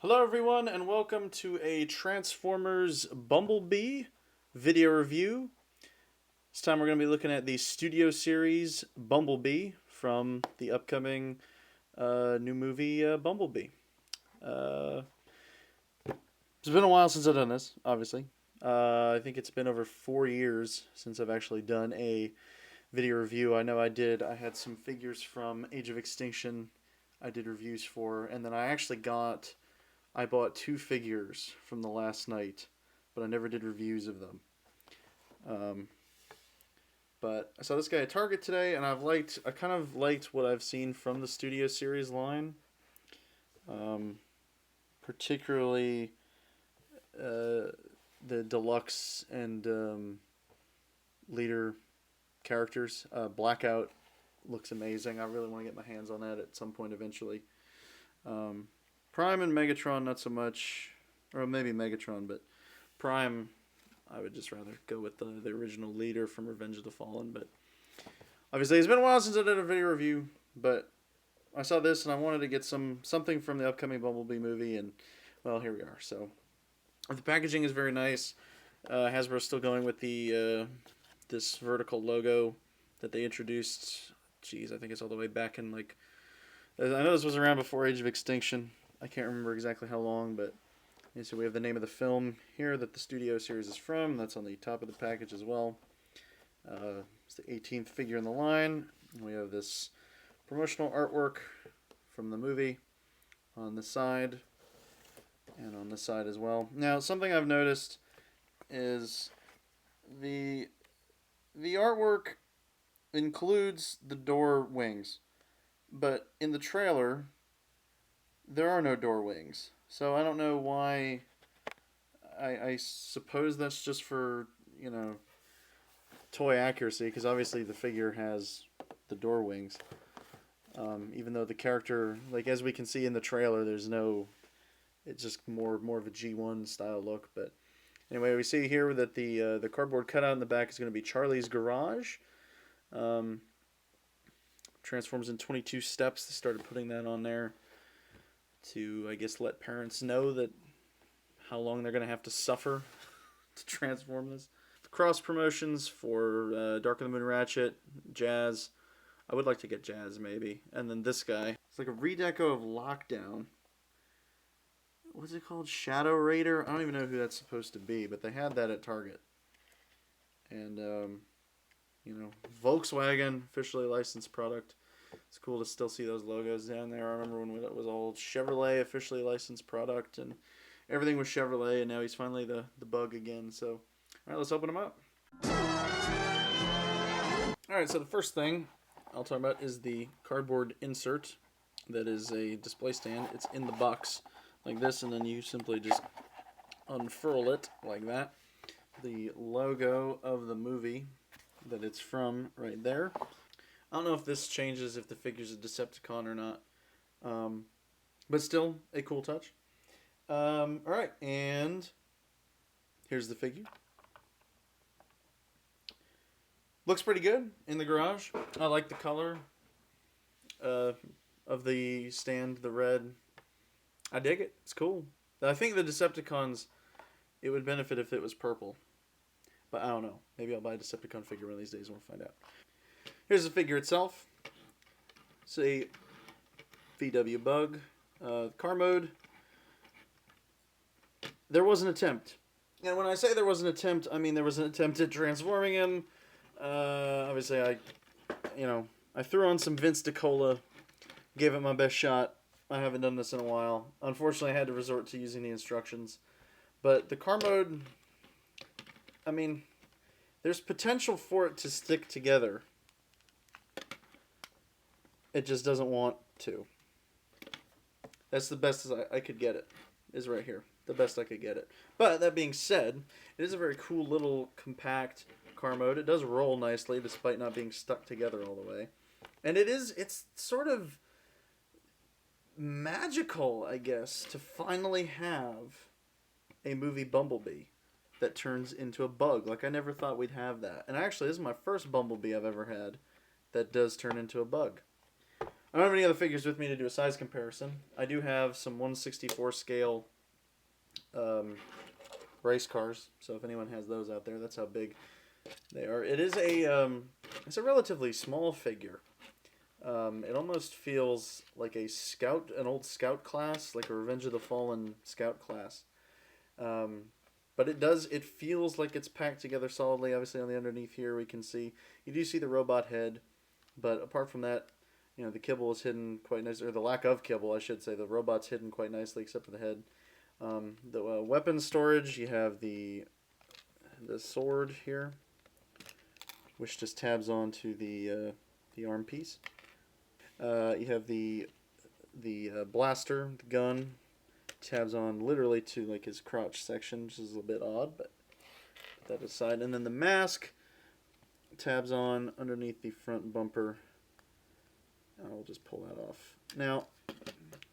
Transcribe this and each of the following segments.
Hello, everyone, and welcome to a Transformers Bumblebee video review. This time we're going to be looking at the studio series Bumblebee from the upcoming new movie Bumblebee. Uh, it's been a while since I've done this, obviously. I think it's been over 4 years since I've actually done a video review. I know I had some figures from Age of Extinction I did reviews for, and then I bought 2 figures from the last night, but I never did reviews of them. Um, but I saw this guy at Target today, and I kind of liked what I've seen from the Studio Series line, um, particularly the deluxe and leader characters. Blackout looks amazing. I really want to get my hands on that at some point eventually. Um, Prime and Megatron, not so much, or maybe Megatron, but Prime, I would just rather go with the original leader from Revenge of the Fallen. But obviously, it's been a while since I did a video review, but I saw this and I wanted to get something from the upcoming Bumblebee movie, and well, here we are. So the packaging is very nice. Hasbro's still going with the this vertical logo that they introduced. Geez, I think it's all the way back in I know this was around before Age of Extinction. I can't remember exactly how long, but so we have the name of the film here that the studio series is from. That's on the top of the package as well. It's the 18th figure in the line. We have this promotional artwork from the movie on the side and on this side as well. Now, something I've noticed is the artwork includes the door wings, but in the trailer there are no door wings. So I don't know why. I suppose that's just for, toy accuracy, because obviously the figure has the door wings. Even though the character, as we can see in the trailer, it's just more of a G1 style look. But anyway, we see here that the cardboard cutout in the back is going to be Charlie's garage. Transforms in 22 steps. They started putting that on there to, I guess, let parents know that how long they're going to have to suffer to transform this. The cross promotions for Dark of the Moon Ratchet, Jazz. I would like to get Jazz, maybe. And then this guy. It's like a redeco of Lockdown. What's it called? Shadow Raider? I don't even know who that's supposed to be, but they had that at Target. And, Volkswagen, officially licensed product. It's cool to still see those logos down there. I remember when it was all Chevrolet, officially licensed product, and everything was Chevrolet, and now he's finally the bug again. So, all right, let's open them up. All right, so the first thing I'll talk about is the cardboard insert that is a display stand. It's in the box like this, and then you simply just unfurl it like that. The logo of the movie that it's from right there. I don't know if this changes if the figure's a Decepticon or not, but still a cool touch. Alright, and here's the figure. Looks pretty good in the garage. I like the color of the stand, the red. I dig it. It's cool. I think the Decepticons, it would benefit if it was purple. But I don't know. Maybe I'll buy a Decepticon figure one of these days and we'll find out. Here's the figure itself. It's a VW Bug. Car mode. There was an attempt. And when I say there was an attempt, I mean there was an attempt at transforming him. Obviously, I threw on some Vince DiCola, gave it my best shot. I haven't done this in a while. Unfortunately, I had to resort to using the instructions. But the car mode, I mean, there's potential for it to stick together. It just doesn't want to. That's the best as I could get it, is right here. The best I could get it. But that being said, it is a very cool little compact car mode. It does roll nicely despite not being stuck together all the way. And it's sort of magical, I guess, to finally have a movie Bumblebee that turns into a bug. I never thought we'd have that. And actually, this is my first Bumblebee I've ever had that does turn into a bug. I don't have any other figures with me to do a size comparison. I do have some 1/64 scale race cars, so if anyone has those out there, that's how big they are. It is it's a relatively small figure. It almost feels like an old scout class, like a Revenge of the Fallen scout class. But it feels like it's packed together solidly. Obviously, on the underneath here, you do see the robot head, but apart from that, the kibble is hidden quite nicely, or the lack of kibble, I should say. The robot's hidden quite nicely, except for the head. The weapon storage, you have the sword here, which just tabs onto the arm piece. You have the blaster, the gun, tabs on literally to like his crotch section, which is a little bit odd, but put that aside. And then the mask tabs on underneath the front bumper. I'll just pull that off now,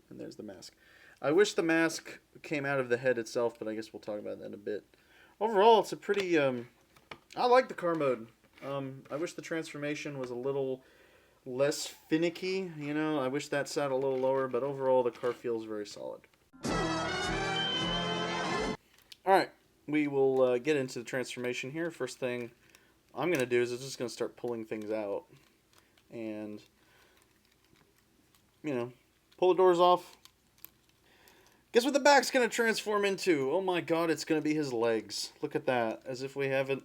and there's the mask. I wish the mask came out of the head itself, but I guess we'll talk about that in a bit. Overall, it's a pretty I like the car mode. I wish the transformation was a little less finicky, I wish that sat a little lower, but overall the car feels very solid. Alright, we will get into the transformation here. First thing I'm going to do is I'm just going to start pulling things out. And, pull the doors off. Guess what the back's going to transform into? Oh my god, it's going to be his legs. Look at that. As if we haven't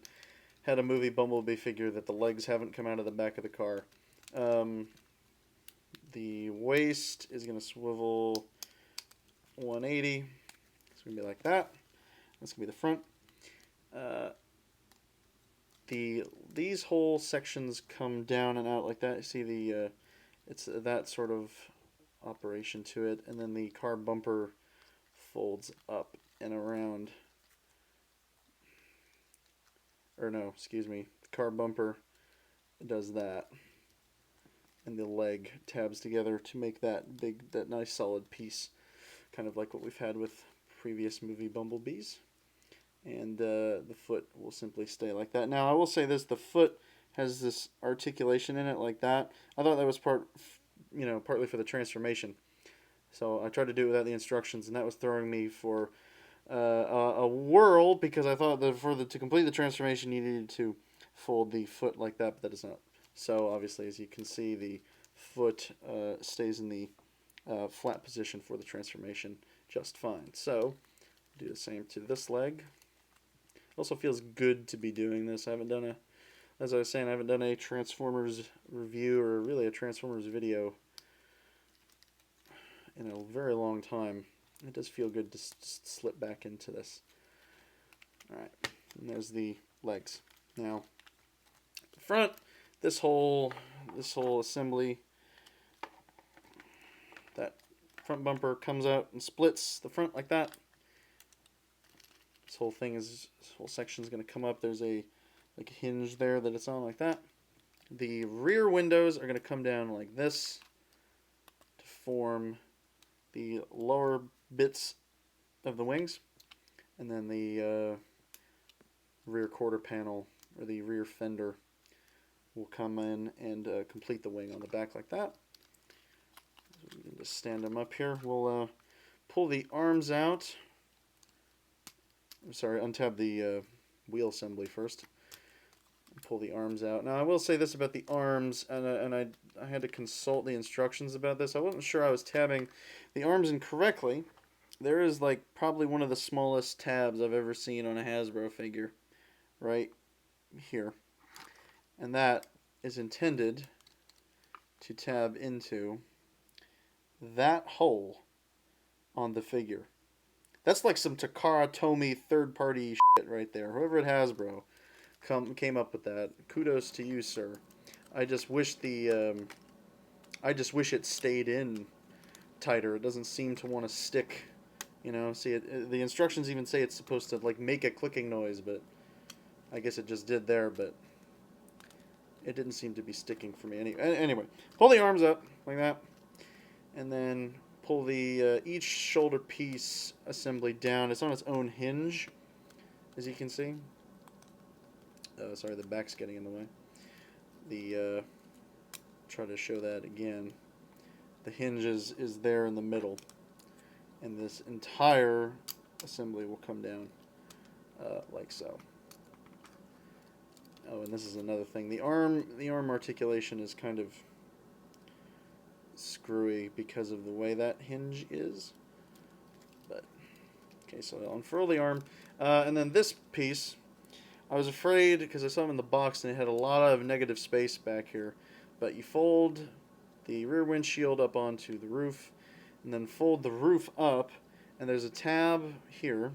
had a movie Bumblebee figure that the legs haven't come out of the back of the car. The waist is going to swivel 180. It's going to be like that. That's going to be the front. These whole sections come down and out like that. You see it's that sort of operation to it. And then the car bumper folds up and around. Or no, excuse me. The car bumper does that. And the leg tabs together to make that nice solid piece. Kind of like what we've had with previous movie Bumblebees. And the foot will simply stay like that. Now, I will say this, the foot has this articulation in it like that. I thought that was partly for the transformation. So I tried to do it without the instructions, and that was throwing me for a whirl, because I thought that to complete the transformation, you needed to fold the foot like that, but that is not. So, obviously, as you can see, the foot stays in the flat position for the transformation just fine. So, do the same to this leg. Also feels good to be doing this. As I was saying, I haven't done a Transformers review or really a Transformers video in a very long time. It does feel good to slip back into this. Alright, and there's the legs. Now, the front, this whole assembly, that front bumper comes out and splits the front like that. This whole section is going to come up. There's a hinge there that it's on like that. The rear windows are going to come down like this to form the lower bits of the wings, and then the rear quarter panel, or the rear fender, will come in and complete the wing on the back like that. So we can just stand them up here. We'll pull the arms out. I'm sorry, untab the wheel assembly first. Pull the arms out. Now, I will say this about the arms, and I had to consult the instructions about this. I wasn't sure I was tabbing the arms incorrectly. There is probably one of the smallest tabs I've ever seen on a Hasbro figure, right here. And that is intended to tab into that hole on the figure. That's like some Takara Tomy third-party shit right there. Whoever at Hasbro came up with that. Kudos to you, sir. I just wish it stayed in tighter. It doesn't seem to want to stick. See, the instructions even say it's supposed to make a clicking noise, but I guess it just did there. But it didn't seem to be sticking for me. Anyway, pull the arms up like that, and then pull the each shoulder piece assembly down. It's on its own hinge, as you can see. Sorry, the back's getting in the way. Try to show that again. the hinge is there in the middle, and this entire assembly will come down like so. Oh, and this is another thing. The arm articulation is kind of screwy because of the way that hinge is. But okay, so I'll unfurl the arm, and then this piece, I was afraid because I saw them in the box and it had a lot of negative space back here. But you fold the rear windshield up onto the roof, and then fold the roof up, and there's a tab here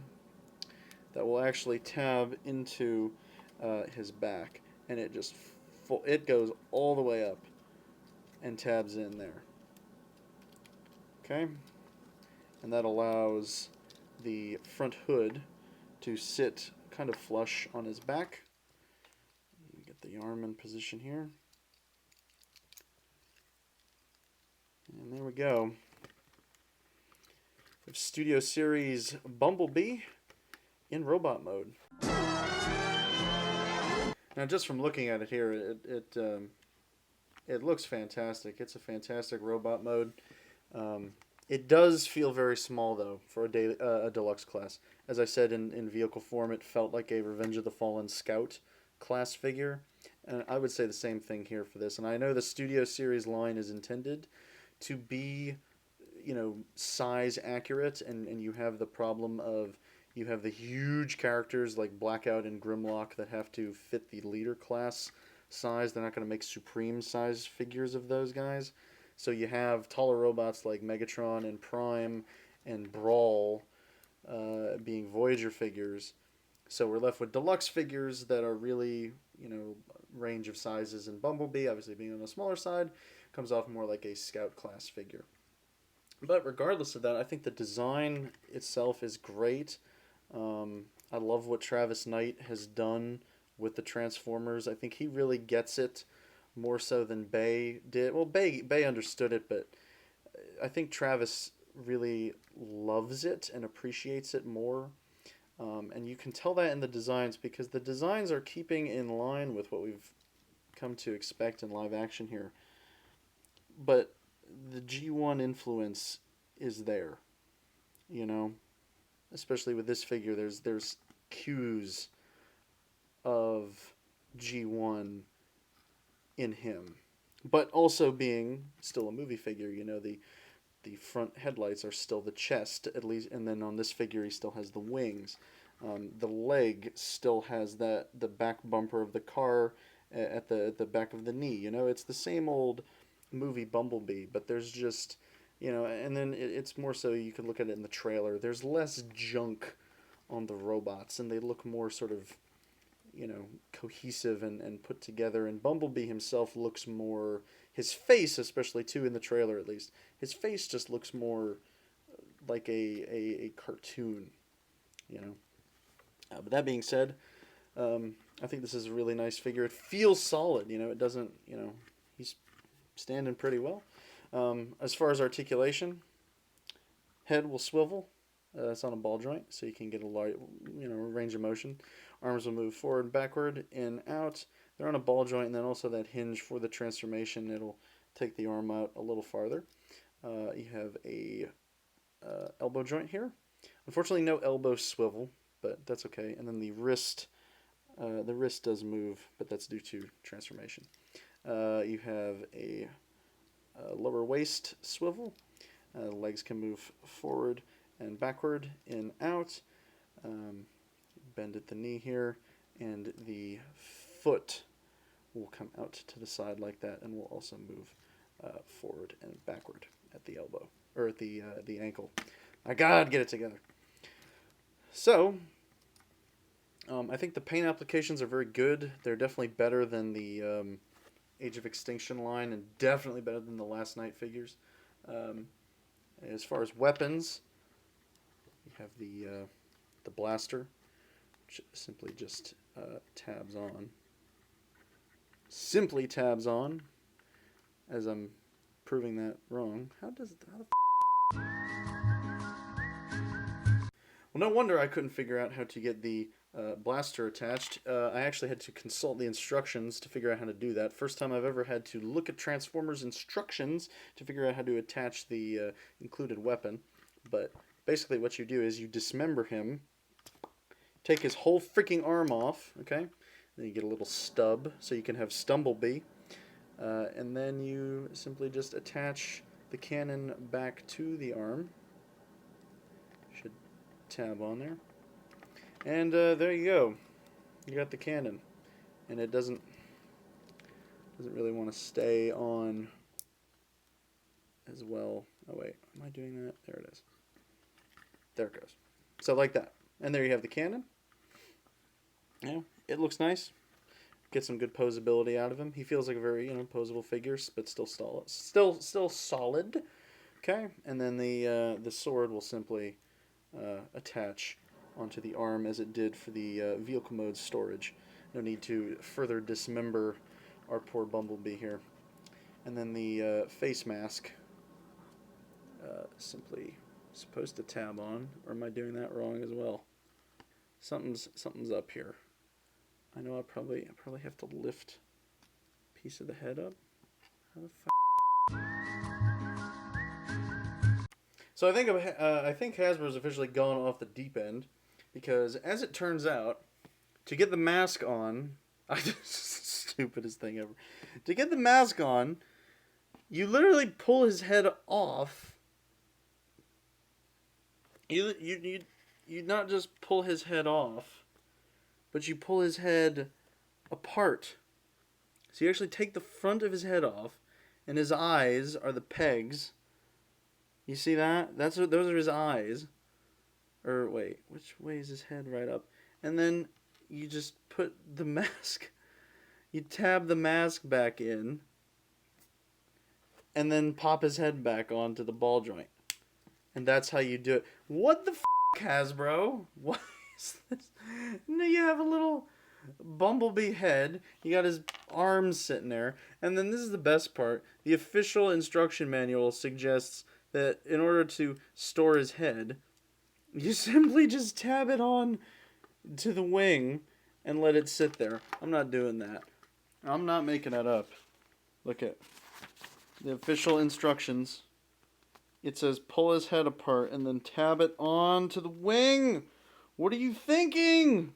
that will actually tab into his back, and it just it goes all the way up and tabs in there. Okay, and that allows the front hood to sit kind of flush on his back. Get the arm in position here. And there we go. Studio Series Bumblebee in robot mode. Now, just from looking at it here, it looks fantastic. It's a fantastic robot mode. It does feel very small, though, for a deluxe class. As I said, in vehicle form, it felt like a Revenge of the Fallen Scout class figure. And I would say the same thing here for this. And I know the Studio Series line is intended to be, you know, size accurate, and you have the problem of you have the huge characters like Blackout and Grimlock that have to fit the leader class size. They're not going to make supreme size figures of those guys. So you have taller robots like Megatron and Prime and Brawl being Voyager figures. So we're left with deluxe figures that are really, you know, range of sizes. And Bumblebee, obviously being on the smaller side, comes off more like a Scout class figure. But regardless of that, I think the design itself is great. I love what Travis Knight has done with the Transformers. I think he really gets it more so than Bay did. Well, Bay understood it, but I think Travis really loves it and appreciates it more. And you can tell that in the designs, because the designs are keeping in line with what we've come to expect in live action here. But the G1 influence is there, you know, especially with this figure. There's cues of G1 in him, but also being still a movie figure. You know, the front headlights are still the chest, at least, and then on this figure he still has the wings. The leg still has the back bumper of the car at the back of the knee. You know, it's the same old movie Bumblebee, but there's just, you know, and then it's more so you can look at it in the trailer. There's less junk on the robots, and they look more sort of, you know, cohesive and put together. And Bumblebee himself looks more, his face especially too, in the trailer at least, his face just looks more like a cartoon, you know. But that being said, I think this is a really nice figure. It feels solid, you know, it doesn't, you know, he's standing pretty well. As far as articulation, head will swivel. It's on a ball joint, so you can get a large, you know, range of motion. Arms will move forward and backward, in, out. They're on a ball joint, and then also that hinge for the transformation. It'll take the arm out a little farther. You have a elbow joint here. Unfortunately, no elbow swivel, but that's okay. And then the wrist does move, but that's due to transformation. You have a lower waist swivel. Legs can move forward and backward, in, out. Bend at the knee here, and the foot will come out to the side like that, and will also move forward and backward at the elbow, or at the ankle. My God, get it together. So, I think the paint applications are very good. They're definitely better than the Age of Extinction line, and definitely better than the Last Night figures. As far as weapons, you have the blaster, which simply just tabs on. Simply tabs on, as I'm proving that wrong. How the Well, no wonder I couldn't figure out how to get the blaster attached. I actually had to consult the instructions to figure out how to do that. First time I've ever had to look at Transformers instructions to figure out how to attach the included weapon. But basically what you do is you dismember him, take his whole freaking arm off, okay? Then you get a little stub so you can have Stumblebee. And then you simply just attach the cannon back to the arm. Should tab on there. And there you go. You got the cannon. And it doesn't really want to stay on as well. Oh wait, am I doing that? There it is. There it goes. So like that. And there you have the cannon. Yeah, it looks nice. Get some good posability out of him. He feels like a very, posable figure, but still solid. Still solid. Okay, and then the sword will simply attach onto the arm as it did for the vehicle mode storage. No need to further dismember our poor Bumblebee here. And then the face mask simply supposed to tab on, or am I doing that wrong as well? Something's up here. I know I probably have to lift a piece of the head up. How the So I think Hasbro's officially gone off the deep end, because as it turns out, to get the mask on, stupidest thing ever. To get the mask on, you literally pull his head off. You not just pull his head off, but you pull his head apart. So you actually take the front of his head off, and his eyes are the pegs. You see that? Those are his eyes. Or wait, which way is his head? Right up. And then you just put the mask. You tab the mask back in, and then pop his head back onto the ball joint. And that's how you do it. What the Hasbro? What is this? No, you have a little Bumblebee head. You got his arms sitting there. And then this is the best part. The official instruction manual suggests that in order to store his head, you simply just tab it on to the wing and let it sit there. I'm not doing that. I'm not making that up. Look at the official instructions. It says pull his head apart and then tab it on to the wing. What are you thinking?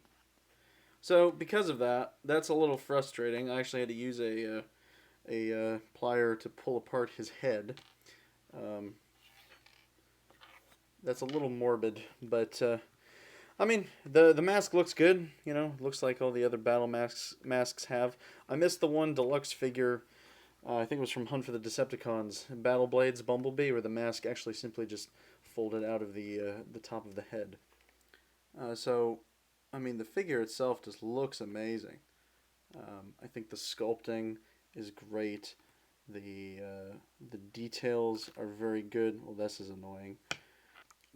So because of that, that's a little frustrating. I actually had to use a plier to pull apart his head. That's a little morbid, but I mean the mask looks good. Looks like all the other battle masks have. I missed the one deluxe figure. I think it was from Hunt for the Decepticons, Battle Blades Bumblebee, where the mask actually simply just folded out of the top of the head. So, I mean, the figure itself just looks amazing. I think the sculpting is great. The details are very good. Well, this is annoying.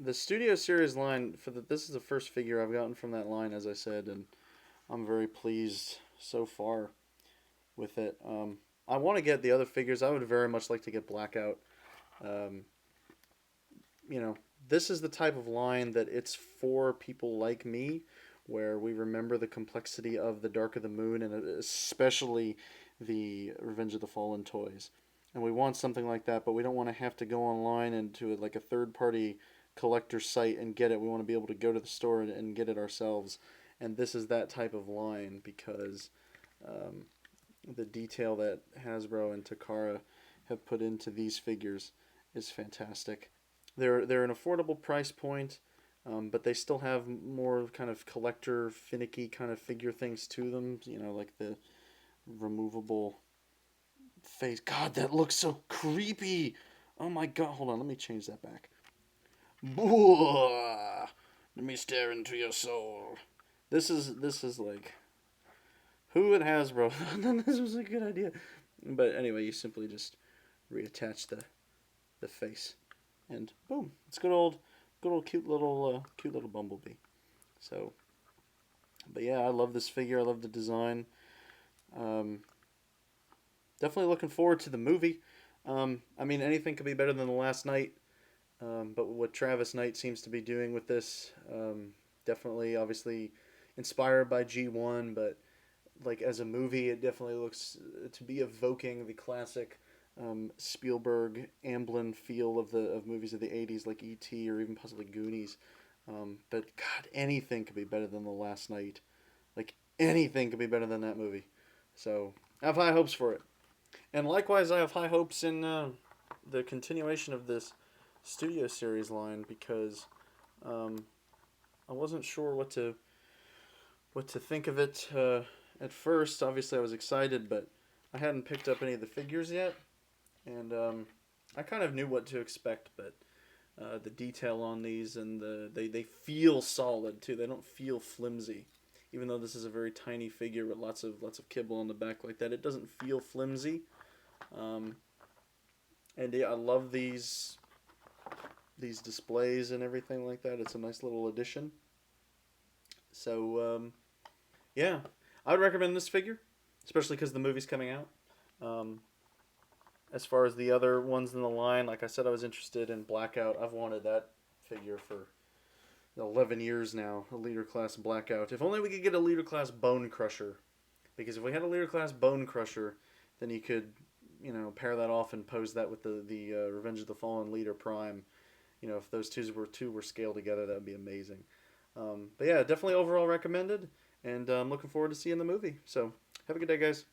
The Studio Series line this is the first figure I've gotten from that line, as I said, and I'm very pleased so far with it. I want to get the other figures. I would very much like to get Blackout. This is the type of line that it's for people like me, where we remember the complexity of the Dark of the Moon, and especially the Revenge of the Fallen toys. And we want something like that, but we don't want to have to go online and to like a third-party collector site and get it. We want to be able to go to the store and get it ourselves. And this is that type of line, because the detail that Hasbro and Takara have put into these figures is fantastic. They're an affordable price point, but they still have more kind of collector, finicky kind of figure things to them. Like the removable face. God, that looks so creepy. Oh my God! Hold on, let me change that back. Let me stare into your soul. This is like, who at Hasbro thought this was a good idea? But anyway, you simply just reattach the face, and boom, it's good old cute little Bumblebee. So, but yeah, I love this figure. I love the design. Definitely looking forward to the movie. I mean, anything could be better than The Last Knight. But what Travis Knight seems to be doing with this, definitely, obviously, inspired by G1, but like as a movie, it definitely looks to be evoking the classic Spielberg Amblin feel of the of movies of the '80s, like E.T. or even possibly Goonies. But God, anything could be better than The Last Night. Like anything could be better than that movie. So I have high hopes for it. And likewise, I have high hopes in the continuation of this studio series line because um, I wasn't sure what to think of it at first. Obviously, I was excited, but I hadn't picked up any of the figures yet, and I kind of knew what to expect. But the detail on these and they feel solid too. They don't feel flimsy, even though this is a very tiny figure with lots of kibble on the back like that. It doesn't feel flimsy. Um, and yeah, I love these displays and everything like that. It's a nice little addition. So yeah, I would recommend this figure, especially because the movie's coming out. Um, as far as the other ones in the line, like I said, I was interested in Blackout. I've wanted that figure for 11 years now, a leader class Blackout. If only we could get a leader class Bone Crusher. Because if we had a leader class Bone Crusher, then you could, pair that off and pose that with the Revenge of the Fallen leader Prime. If those two were scaled together, that would be amazing. But yeah, definitely overall recommended, and I'm looking forward to seeing the movie. So have a good day, guys.